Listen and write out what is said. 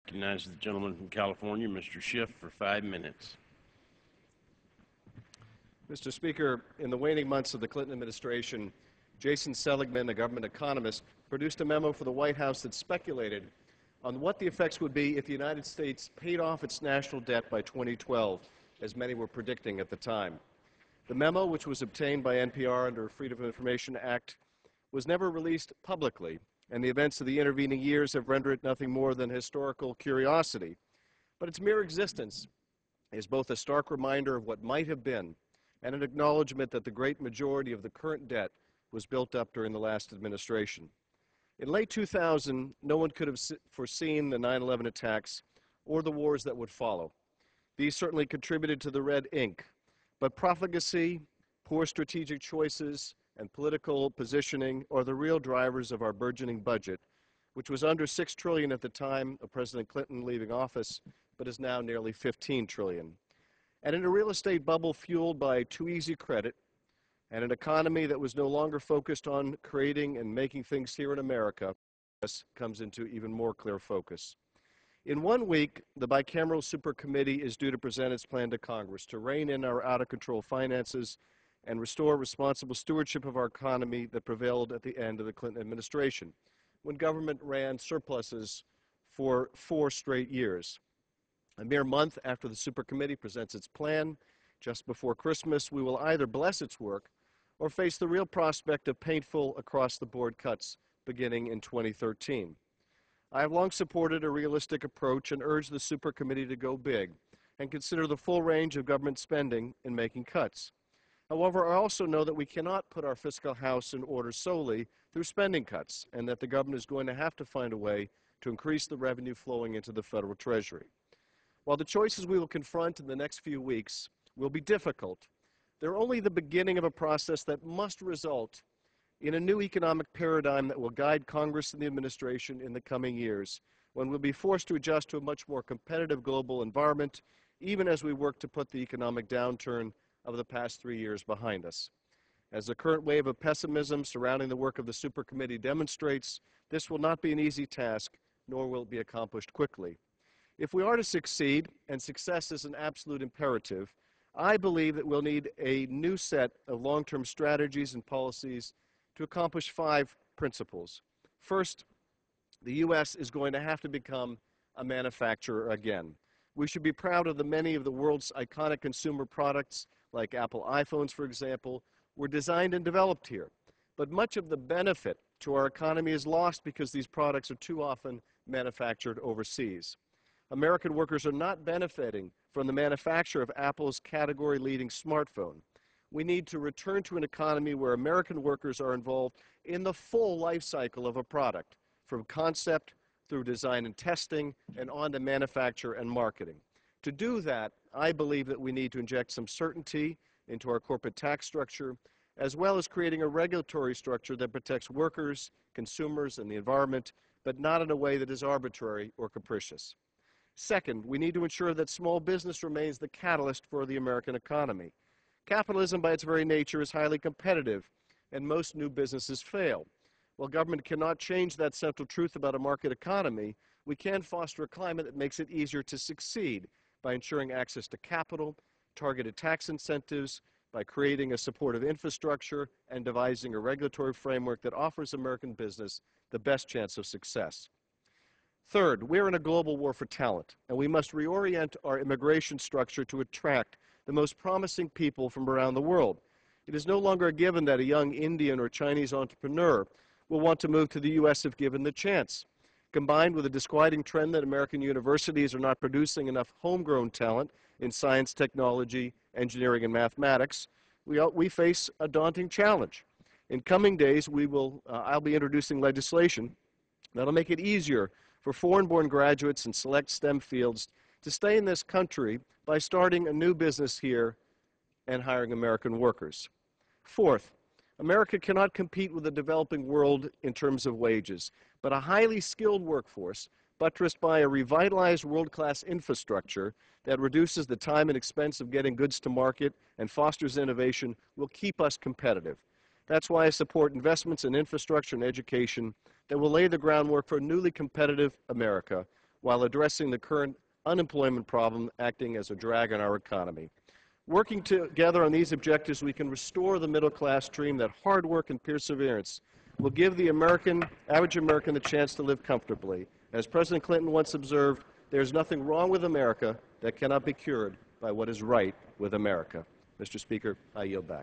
Recognize the gentleman from California, Mr. Schiff, for 5 minutes. Mr. Speaker, in the waning months of the Clinton administration, Jason Seligman, a government economist, produced a memo for the White House that speculated on what the effects would be if the United States paid off its national debt by 2012, as many were predicting at the time. The memo, which was obtained by NPR under Freedom of Information Act, was never released publicly, and the events of the intervening years have rendered it nothing more than historical curiosity. But its mere existence is both a stark reminder of what might have been and an acknowledgement that the great majority of the current debt was built up during the last administration. In late 2000, no one could have foreseen the 9/11 attacks or the wars that would follow. These certainly contributed to the red ink, but profligacy, poor strategic choices, and political positioning are the real drivers of our burgeoning budget, which was under $6 trillion at the time of President Clinton leaving office, but is now nearly $15 trillion. And in a real estate bubble fueled by too easy credit and an economy that was no longer focused on creating and making things here in America, this comes into even more clear focus. In 1 week, the bicameral supercommittee is due to present its plan to Congress to rein in our out-of-control finances and restore responsible stewardship of our economy that prevailed at the end of the Clinton administration, when government ran surpluses for 4 straight years. A mere month after the supercommittee presents its plan, just before Christmas, we will either bless its work or face the real prospect of painful across-the-board cuts beginning in 2013. I have long supported a realistic approach and urged the supercommittee to go big and consider the full range of government spending in making cuts. However, I also know that we cannot put our fiscal house in order solely through spending cuts, and that the government is going to have to find a way to increase the revenue flowing into the federal treasury. While the choices we will confront in the next few weeks will be difficult, they're only the beginning of a process that must result in a new economic paradigm that will guide Congress and the administration in the coming years, when we'll be forced to adjust to a much more competitive global environment, even as we work to put the economic downturn of the past 3 years behind us. As the current wave of pessimism surrounding the work of the supercommittee demonstrates, this will not be an easy task, nor will it be accomplished quickly. If we are to succeed, and success is an absolute imperative, I believe that we'll need a new set of long-term strategies and policies to accomplish 5 principles. First, the U.S. is going to have to become a manufacturer again. We should be proud of the many of the world's iconic consumer products, like Apple iPhones, for example, were designed and developed here. But much of the benefit to our economy is lost because these products are too often manufactured overseas. American workers are not benefiting from the manufacture of Apple's category-leading smartphone. We need to return to an economy where American workers are involved in the full life cycle of a product, from concept through design and testing and on to manufacture and marketing. To do that, I believe that we need to inject some certainty into our corporate tax structure, as well as creating a regulatory structure that protects workers, consumers, and the environment, but not in a way that is arbitrary or capricious. Second, we need to ensure that small business remains the catalyst for the American economy. Capitalism, by its very nature, is highly competitive, and most new businesses fail. While government cannot change that central truth about a market economy, we can foster a climate that makes it easier to succeed by ensuring access to capital, targeted tax incentives, by creating a supportive infrastructure, and devising a regulatory framework that offers American business the best chance of success. Third, we're in a global war for talent, and we must reorient our immigration structure to attract the most promising people from around the world. It is no longer a given that a young Indian or Chinese entrepreneur will want to move to the U.S. if given the chance. Combined with a disquieting trend that American universities are not producing enough homegrown talent in science, technology, engineering, and mathematics, we face a daunting challenge. In coming days, I'll be introducing legislation that'll make it easier for foreign-born graduates in select STEM fields to stay in this country by starting a new business here and hiring American workers. Fourth, America cannot compete with the developing world in terms of wages, but a highly skilled workforce, buttressed by a revitalized world-class infrastructure that reduces the time and expense of getting goods to market and fosters innovation, will keep us competitive. That's why I support investments in infrastructure and education that will lay the groundwork for a newly competitive America, while addressing the current unemployment problem acting as a drag on our economy. Working together on these objectives, we can restore the middle-class dream that hard work and perseverance will give the average American the chance to live comfortably. As President Clinton once observed, there's nothing wrong with America that cannot be cured by what is right with America. Mr. Speaker, I yield back.